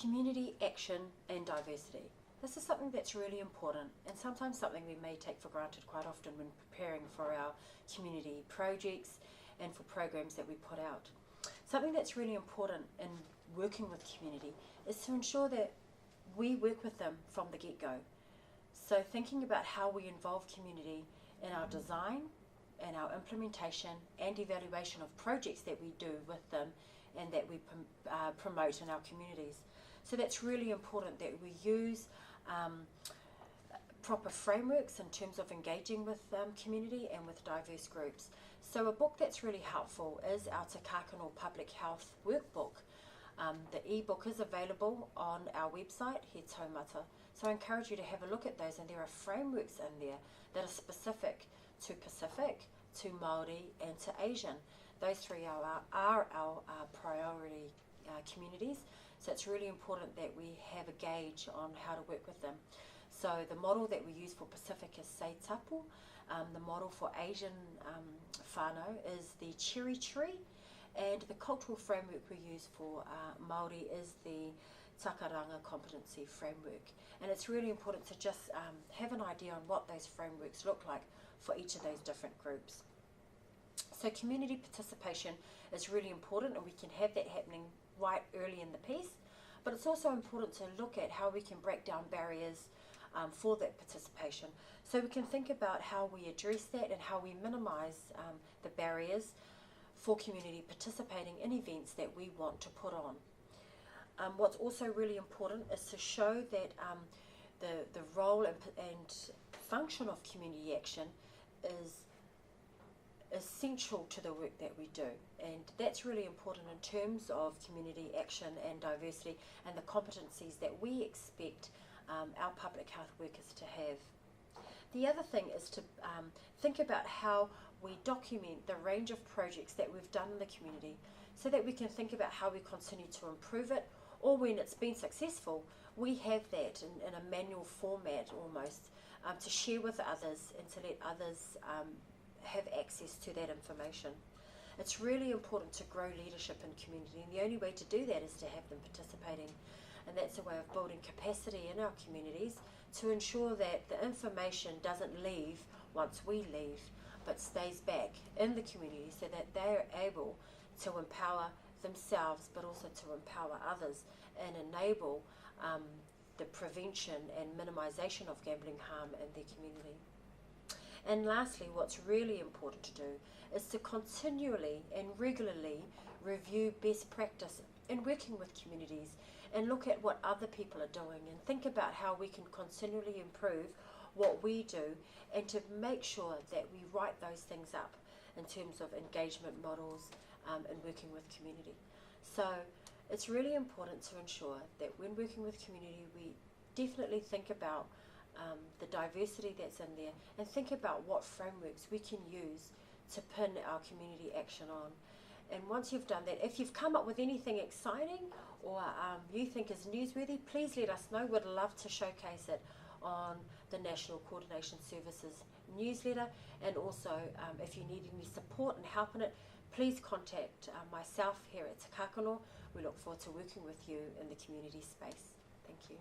Community action and diversity. This is something that's really important and sometimes something we may take for granted quite often when preparing for our community projects and for programs that we put out. Something that's really important in working with community is to ensure that we work with them from the get-go. So thinking about how we involve community in our design and our implementation and evaluation of projects that we do with them and that we promote in our communities. So that's really important that we use proper frameworks in terms of engaging with community and with diverse groups. So a book that's really helpful is our Kākano Public Health Workbook. The e-book is available on our website, He Taumata. So I encourage you to have a look at those, and there are frameworks in there that are specific to Pacific, to Māori and to Asian. Those three are our priority communities, so it's really important that we have a gauge on how to work with them. So the model that we use for Pacific is Sei Tapu. The model for Asian whānau is the cherry tree, and the cultural framework we use for Māori is the takaranga competency framework. And it's really important to just have an idea on what those frameworks look like for each of those different groups. So community participation is really important, and we can have that happening right early in the piece, but it's also important to look at how we can break down barriers for that participation. So we can think about how we address that and how we minimise the barriers for community participating in events that we want to put on. What's also really important is to show that the role and function of community action is essential to the work that we do, and that's really important in terms of community action and diversity and the competencies that we expect our public health workers to have. The other thing is to think about how we document the range of projects that we've done in the community so that we can think about how we continue to improve it, or when it's been successful, we have that in a manual format almost to share with others and to let others have access to that information. It's really important to grow leadership in community, and the only way to do that is to have them participating, and that's a way of building capacity in our communities to ensure that the information doesn't leave once we leave, but stays back in the community so that they're able to empower themselves but also to empower others and enable the prevention and minimisation of gambling harm in their community. And lastly, what's really important to do is to continually and regularly review best practice in working with communities and look at what other people are doing and think about how we can continually improve what we do, and to make sure that we write those things up in terms of engagement models and working with community. So it's really important to ensure that when working with community, we definitely think about the diversity that's in there, and think about what frameworks we can use to pin our community action on. And once you've done that, if you've come up with anything exciting or you think is newsworthy, please let us know. We'd love to showcase it on the National Coordination Services newsletter, and also if you need any support and help in it, please contact myself here at Kākano. We look forward to working with you in the community space. Thank you.